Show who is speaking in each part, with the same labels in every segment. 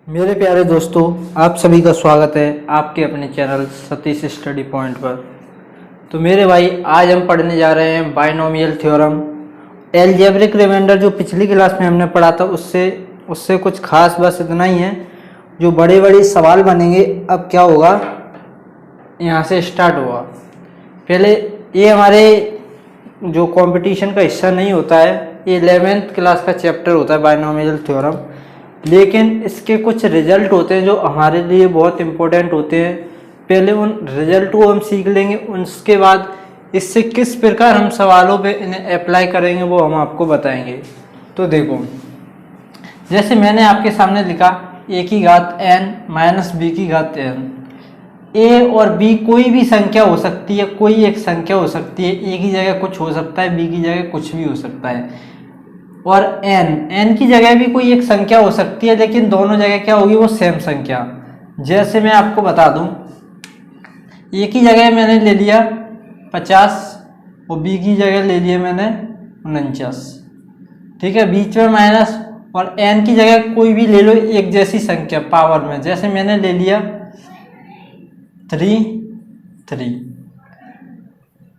Speaker 1: मेरे प्यारे दोस्तों, आप सभी का स्वागत है आपके अपने चैनल सतीश स्टडी पॉइंट पर। तो मेरे भाई, आज हम पढ़ने जा रहे हैं बाइनोमियल थ्योरम। एलजेब्रिक रिमाइंडर जो पिछली क्लास में हमने पढ़ा था उससे कुछ खास बस इतना ही है। जो बड़े बड़े सवाल बनेंगे, अब क्या होगा, यहाँ से स्टार्ट होगा। पहले ये हमारे जो कंपटीशन का हिस्सा नहीं होता है, ये 11th क्लास का चैप्टर होता है बाइनोमियल थ्योरम, लेकिन इसके कुछ रिजल्ट होते हैं जो हमारे लिए बहुत इम्पोर्टेंट होते हैं। पहले उन रिजल्ट को हम सीख लेंगे, उसके बाद इससे किस प्रकार हम सवालों पे इन्हें अप्लाई करेंगे वो हम आपको बताएंगे। तो देखो, जैसे मैंने आपके सामने लिखा a की घात n माइनस b की घात n। a और b कोई भी संख्या हो सकती है, कोई एक संख्या हो सकती है। a की जगह कुछ हो सकता है, b की जगह कुछ भी हो सकता है। और n की जगह भी कोई एक संख्या हो सकती है, लेकिन दोनों जगह क्या होगी, वो सेम संख्या। जैसे मैं आपको बता दूं, a की जगह मैंने ले लिया 50 और b की जगह ले लिया मैंने 49। ठीक है, बीच में माइनस, और n की जगह कोई भी ले लो एक जैसी संख्या पावर में। जैसे मैंने ले लिया 3।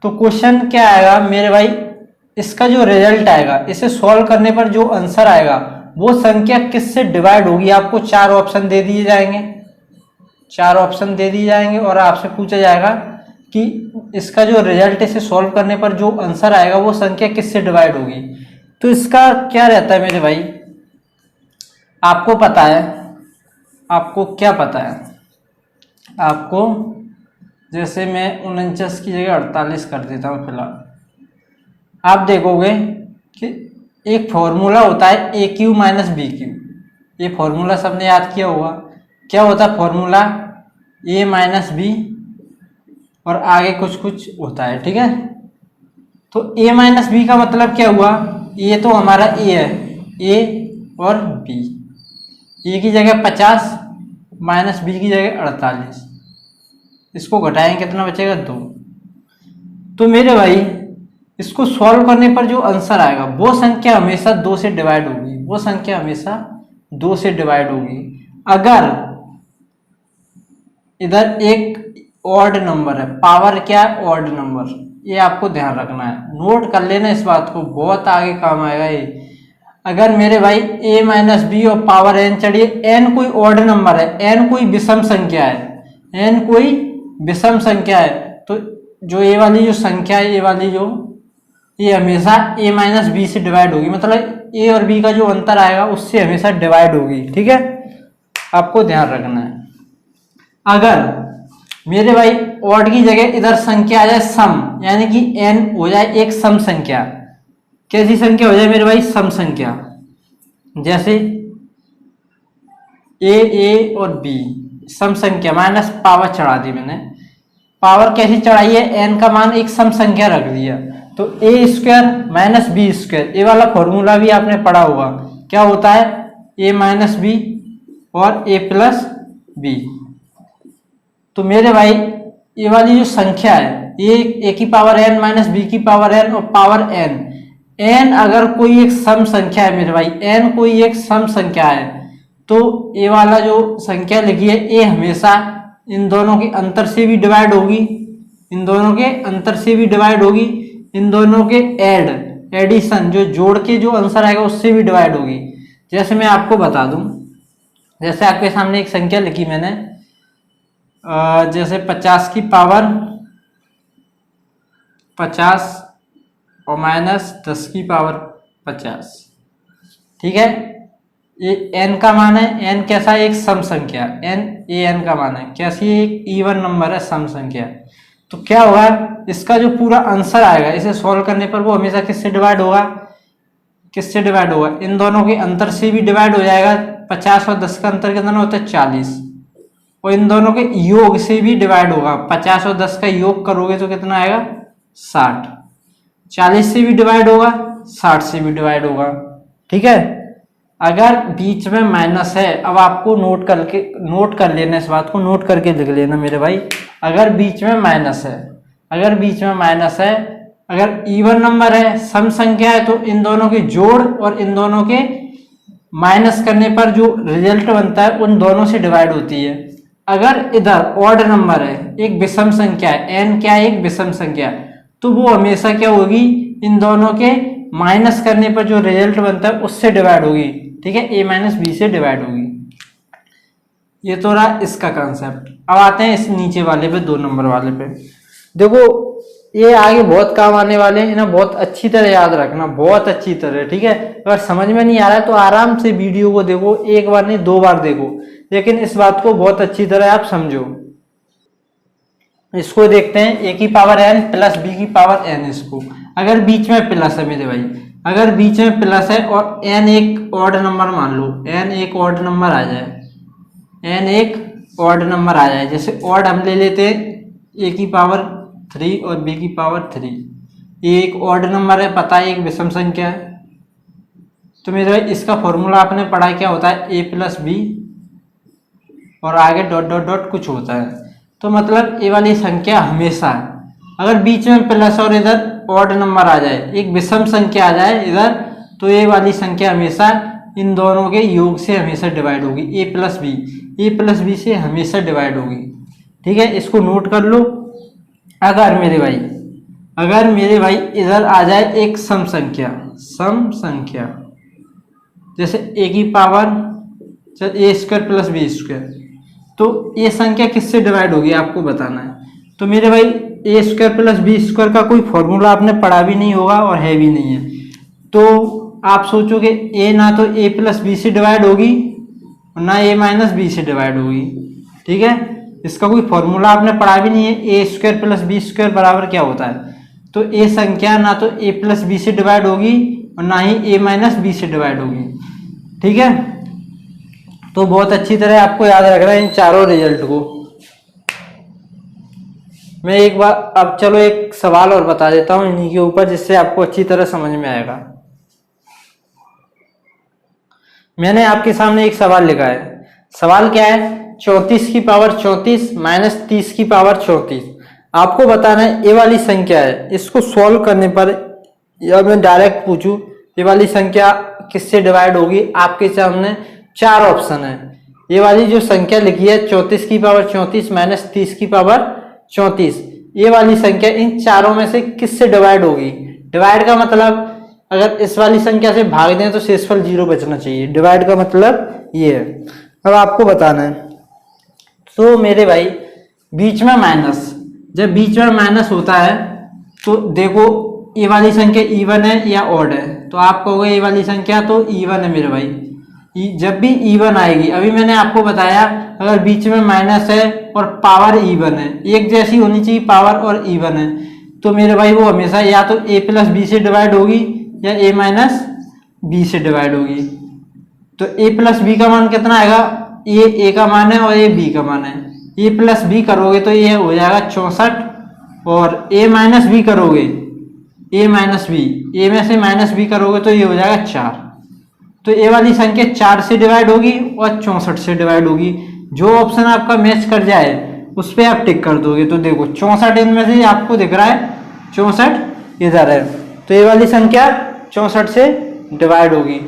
Speaker 1: तो क्वेश्चन क्या आएगा मेरे भाई, इसका जो रिजल्ट आएगा, इसे सॉल्व करने पर जो आंसर आएगा वो संख्या किससे डिवाइड होगी। आपको 4 ऑप्शन दे दिए जाएंगे, 4 ऑप्शन दे दिए जाएंगे और आपसे पूछा जाएगा कि इसका जो रिजल्ट, इसे सॉल्व करने पर जो आंसर आएगा वो संख्या किससे डिवाइड होगी। तो इसका क्या रहता है मेरे भाई, आपको पता है, आपको क्या पता है, आपको जैसे मैं 49 की जगह 48 कर देता हूँ फिलहाल। आप देखोगे कि एक फॉर्मूला होता है ए क्यू माइनस बी क्यू। ये फॉर्मूला सबने याद किया होगा। क्या होता है फॉर्मूला, ए माइनस बी और आगे कुछ कुछ होता है। ठीक है, तो ए माइनस बी का मतलब क्या हुआ, ये तो हमारा ए है, ए और बी। ए की जगह 50 माइनस बी की जगह 48। इसको घटाएंगे कितना बचेगा, 2। तो मेरे भाई, इसको सॉल्व करने पर जो आंसर आएगा वो संख्या हमेशा 2 से डिवाइड होगी, वो संख्या हमेशा 2 से डिवाइड होगी। अगर इधर एक ऑड नंबर है, पावर क्या है, ऑड नंबर, ये आपको ध्यान रखना है, नोट कर लेना इस बात को, बहुत आगे काम आएगा ये। अगर मेरे भाई a माइनस बी और पावर n चढ़िए, n कोई ऑड नंबर है, n कोई विषम संख्या है, n कोई विषम संख्या है, तो जो ये वाली जो संख्या है, ये वाली जो, ये हमेशा a माइनस बी से डिवाइड होगी, मतलब a और b का जो अंतर आएगा उससे हमेशा डिवाइड होगी। ठीक है, आपको ध्यान रखना है। अगर मेरे भाई ऑड की जगह इधर संख्या आ जाए सम, यानी कि n हो जाए एक सम संख्या। कैसी संख्या हो जाए मेरे भाई, सम संख्या। जैसे a और b सम संख्या, माइनस पावर चढ़ा दी मैंने। पावर कैसी चढ़ाई है, n का मान एक सम संख्या रख दिया, तो ए स्क्वायर माइनस बी स्क्वायर, ये वाला फॉर्मूला भी आपने पढ़ा होगा। क्या होता है, ए माइनस बी और ए प्लस बी। तो मेरे भाई, ये वाली जो संख्या है, ए की पावर n माइनस बी की पावर n और पावर n अगर कोई एक सम संख्या है मेरे भाई, n कोई एक सम संख्या है, तो ये वाला जो संख्या लिखी है, ए हमेशा इन दोनों के अंतर से भी डिवाइड होगी, इन दोनों के अंतर से भी डिवाइड होगी, इन दोनों के एडिशन, जो जोड़ के जो आंसर आएगा उससे भी डिवाइड होगी। जैसे मैं आपको बता दूं, जैसे आपके सामने एक संख्या लिखी मैंने, जैसे 50 की पावर 50 और माइनस 10 की पावर 50। ठीक है, ये n का मान है, n कैसा है, एक सम संख्या, n का मान है, कैसी एक इवन नंबर है, सम संख्या। तो क्या होगा, इसका जो पूरा आंसर आएगा, इसे सॉल्व करने पर वो हमेशा किससे डिवाइड होगा, किससे डिवाइड होगा, इन दोनों के अंतर से भी डिवाइड हो जाएगा। 50 और 10 का अंतर कितना होता है, 40, और इन दोनों के योग से भी डिवाइड होगा। 50 और 10 का योग करोगे तो कितना आएगा, 60। 40 से भी डिवाइड होगा, 60 से भी डिवाइड होगा। ठीक है, अगर बीच में माइनस है, अब आपको नोट कर लेना, इस बात को नोट करके लिख लेना मेरे भाई। अगर बीच में माइनस है, अगर बीच में माइनस है, अगर इवन नंबर है, सम संख्या है, तो इन दोनों के जोड़ और इन दोनों के माइनस करने पर जो रिजल्ट बनता है उन दोनों से डिवाइड होती है। अगर इधर ऑड नंबर है, एक विषम संख्या है, n क्या है, एक विषम संख्या है, तो वो हमेशा क्या होगी, इन दोनों के माइनस करने पर जो रिजल्ट बनता है उससे डिवाइड होगी। ठीक है, a माइनस बी से डिवाइड होगी। ये तो रहा इसका कंसेप्ट। अब आते हैं इस नीचे वाले पे, 2 नंबर वाले पे। देखो ये आगे बहुत काम आने वाले हैं, इन्हें बहुत अच्छी तरह याद रखना, बहुत अच्छी तरह। ठीक है, अगर समझ में नहीं आ रहा है तो आराम से वीडियो को देखो, एक बार नहीं 2 बार देखो, लेकिन इस बात को बहुत अच्छी तरह आप समझो। इसको देखते हैं, a की पावर n प्लस b की पावर n। इसको अगर बीच में प्लस है मेरे भाई, अगर बीच में प्लस है और n एक ऑड नंबर मान लो, n एक ऑड नंबर आ जाए, n एक ऑड नंबर आ जाए, जैसे ऑड हम ले लेते हैं a की पावर 3 और b की पावर 3। ये एक ऑड नंबर है, पता है एक विषम संख्या है। तो मेरे भाई इसका फॉर्मूला आपने पढ़ा, क्या होता है, a प्लस बी और आगे डॉट डॉट डॉट कुछ होता है। तो मतलब ये वाली संख्या हमेशा, अगर बीच में प्लस और इधर ऑड नंबर आ जाए, एक विषम संख्या आ जाए इधर, तो ये वाली संख्या हमेशा इन दोनों के योग से हमेशा डिवाइड होगी। a प्लस बी से हमेशा डिवाइड होगी। ठीक है, इसको नोट कर लो। अगर मेरे भाई इधर आ जाए एक सम संख्या, जैसे a की power a square plus B square, तो ये संख्या किससे डिवाइड होगी आपको बताना है। तो मेरे भाई a square plus B square का कोई फॉर्मूला आपने पढ़ा भी नहीं होगा और है भी नहीं है, तो आप सोचोगे a ना तो a प्लस बी से डिवाइड होगी और ना a माइनस बी से डिवाइड होगी। ठीक है, इसका कोई फॉर्मूला आपने पढ़ा भी नहीं है। a square plus B square बराबर क्या होता है, तो a संख्या ना तो a प्लस बी से डिवाइड होगी और ना ही a माइनस बी से डिवाइड होगी। ठीक है, तो बहुत अच्छी तरह आपको याद रखना है इन चारों रिजल्ट को। मैं एक बार अब चलो एक सवाल और बता देता हूं इन्हीं के ऊपर, जिससे आपको अच्छी तरह समझ में आएगा। मैंने आपके सामने एक सवाल लिखा है। सवाल क्या है, 34 की पावर 34 माइनस 30 की पावर 34। आपको बताना है ये वाली संख्या है, इसको सॉल्व करने पर, या मैं डायरेक्ट पूछूं ये वाली संख्या किससे डिवाइड होगी। आपके सामने 4 ऑप्शन है। ये वाली जो संख्या लिखी है 34 की पावर 34 माइनस 30 की पावर 34, ये वाली संख्या इन चारों में से किससे डिवाइड होगी। डिवाइड का मतलब अगर इस वाली संख्या से भाग दें तो शेषफल 0 बचना चाहिए। डिवाइड का मतलब ये है। अब आपको बताना है, तो मेरे भाई बीच में माइनस, जब बीच में माइनस होता है तो देखो ये वाली संख्या इवन है या ऑड है, तो आप कहोगे ये वाली संख्या तो इवन है मेरे भाई। जब भी इवन आएगी, अभी मैंने आपको बताया अगर बीच में माइनस है और पावर इवन है, एक जैसी होनी चाहिए पावर और इवन है, तो मेरे भाई वो हमेशा या तो a प्लस बी से डिवाइड होगी या a माइनस बी से डिवाइड होगी। तो a प्लस बी का मान कितना आएगा, ये a का मान है और ये b का मान है। a प्लस बी करोगे तो ये हो जाएगा 64, और a माइनस बी करोगे, a माइनस बी, a में से माइनस बी करोगे तो ये हो जाएगा 4। तो ये वाली संख्या 4 से डिवाइड होगी और 64 से डिवाइड होगी। जो ऑप्शन आपका मैच कर जाए उस पर आप टिक कर दोगे। तो देखो 64 इनमें से आपको दिख रहा है, 64 इधर है, तो ये वाली संख्या 64 से डिवाइड होगी।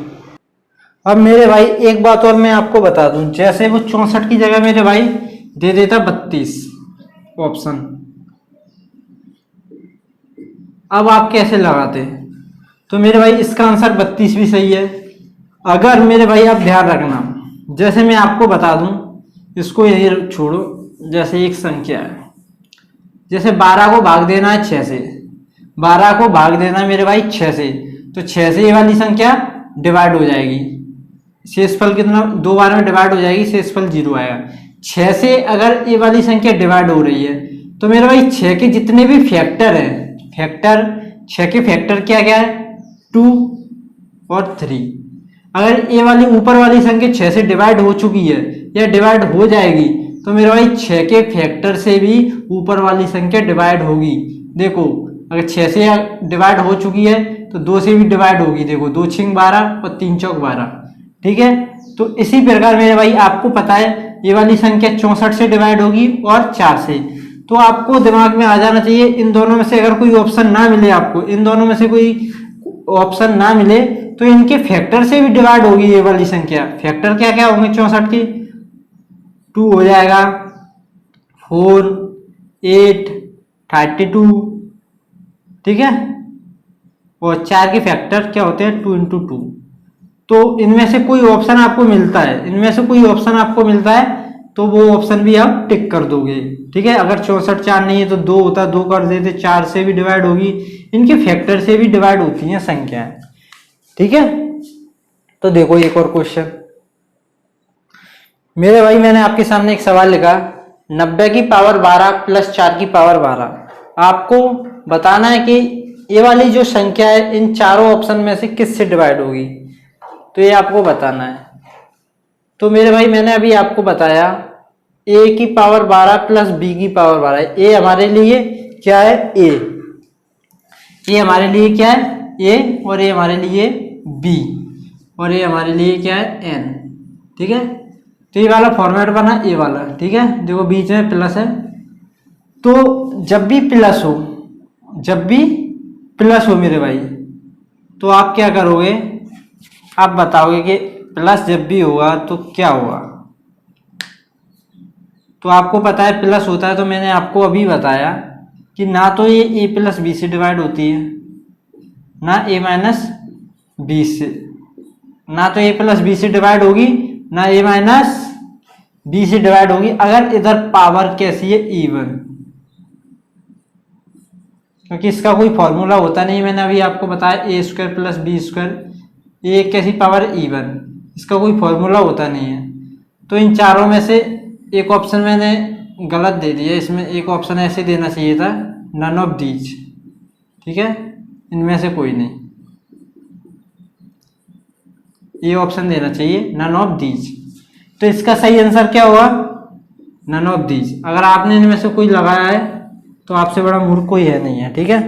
Speaker 1: अब मेरे भाई एक बात और मैं आपको बता दूं, जैसे वो 64 की जगह मेरे भाई दे देता 32 ऑप्शन, अब आप कैसे लगाते। तो मेरे भाई इसका आंसर 32 भी सही है। अगर मेरे भाई आप ध्यान रखना, जैसे मैं आपको बता दूं, इसको यही छोड़ो, जैसे एक संख्या है, जैसे 12 को भाग देना है 6 से, 12 को भाग देना मेरे भाई 6 से, तो 6 से ये वाली संख्या डिवाइड हो जाएगी। शेषफल कितना, 2 बार में डिवाइड हो जाएगी, शेषफल 0 आएगा। 6 से अगर ये वाली संख्या डिवाइड हो रही है तो मेरे भाई 6 के जितने भी फैक्टर हैं, फैक्टर 6 के फैक्टर क्या क्या है, 2 और 3। अगर ये वाली ऊपर वाली संख्या 6 से डिवाइड हो चुकी है या डिवाइड हो जाएगी तो मेरे भाई 6 के फैक्टर से भी ऊपर वाली संख्या डिवाइड होगी। देखो अगर 6 से डिवाइड हो चुकी है तो 2 से भी डिवाइड होगी। देखो 2 6 12 और 3 चौक 12। ठीक है, तो इसी प्रकार मेरे भाई आपको पता है ये वाली संख्या 64 से डिवाइड होगी और 4 से। तो आपको दिमाग में आ जाना चाहिए, इन दोनों में से अगर कोई ऑप्शन ना मिले, आपको इन दोनों में से कोई ऑप्शन ना मिले तो इनके फैक्टर से भी डिवाइड होगी ये वाली संख्या। फैक्टर क्या क्या होंगे 64 की? 2 हो जाएगा, 4, 8, 32, ठीक है। और 4 के फैक्टर क्या होते हैं? 2 इंटू 2। तो इनमें से कोई ऑप्शन आपको मिलता है, इनमें से कोई ऑप्शन आपको मिलता है तो वो ऑप्शन भी आप टिक कर दोगे, ठीक है। अगर 64 4 नहीं है तो 2 होता, 2 कर देते, 4 से भी डिवाइड होगी, इनके फैक्टर से भी डिवाइड होती हैं संख्याएं, ठीक है। तो देखो एक और क्वेश्चन मेरे भाई, मैंने आपके सामने एक सवाल लिखा, 90 की पावर 12 प्लस 4 की पावर 12। आपको बताना है कि ये वाली जो संख्या है इन चारों ऑप्शन में से किससे डिवाइड होगी, तो ये आपको बताना है। तो मेरे भाई मैंने अभी आपको बताया a की पावर 12 प्लस b की पावर 12। a हमारे लिए क्या है? a हमारे लिए क्या है? a, और a हमारे लिए b, और a हमारे लिए क्या है? n, ठीक है। तो ये वाला फॉर्मेट बना ए वाला, ठीक है। देखो बीच में प्लस है, तो जब भी प्लस हो, जब भी प्लस हो मेरे भाई, तो आप क्या करोगे? आप बताओगे कि प्लस जब भी होगा तो क्या होगा। तो आपको पता है प्लस होता है, तो मैंने आपको अभी बताया कि ना तो ये ए प्लस बी से डिवाइड होती है, ना ए माइनस बी से, ना तो ए प्लस बी से डिवाइड होगी, ना ए माइनस बी से डिवाइड होगी अगर इधर पावर कैसी है? इवन, क्योंकि इसका कोई फॉर्मूला होता नहीं। मैंने अभी आपको बताया ए स्क्वायर प्लस बी स्क्वायर, ए कैसी पावर? इवन, इसका कोई फॉर्मूला होता नहीं है। तो इन चारों में से एक ऑप्शन मैंने गलत दे दिया, इसमें एक ऑप्शन ऐसे देना चाहिए था, नन ऑफ दीज, ठीक है, इनमें से कोई नहीं, ये ऑप्शन देना चाहिए नन ऑफ दीज। तो इसका सही आंसर क्या होगा? None of these. अगर आपने इनमें से कोई लगाया है तो आपसे बड़ा मूर्ख कोई है नहीं है, ठीक है।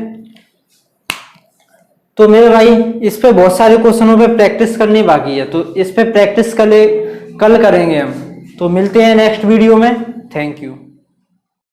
Speaker 1: तो मेरे भाई इस पे बहुत सारे क्वेश्चनों पे प्रैक्टिस करनी बाकी है, तो इस पे प्रैक्टिस कल करेंगे हम। तो मिलते हैं नेक्स्ट वीडियो में। Thank you.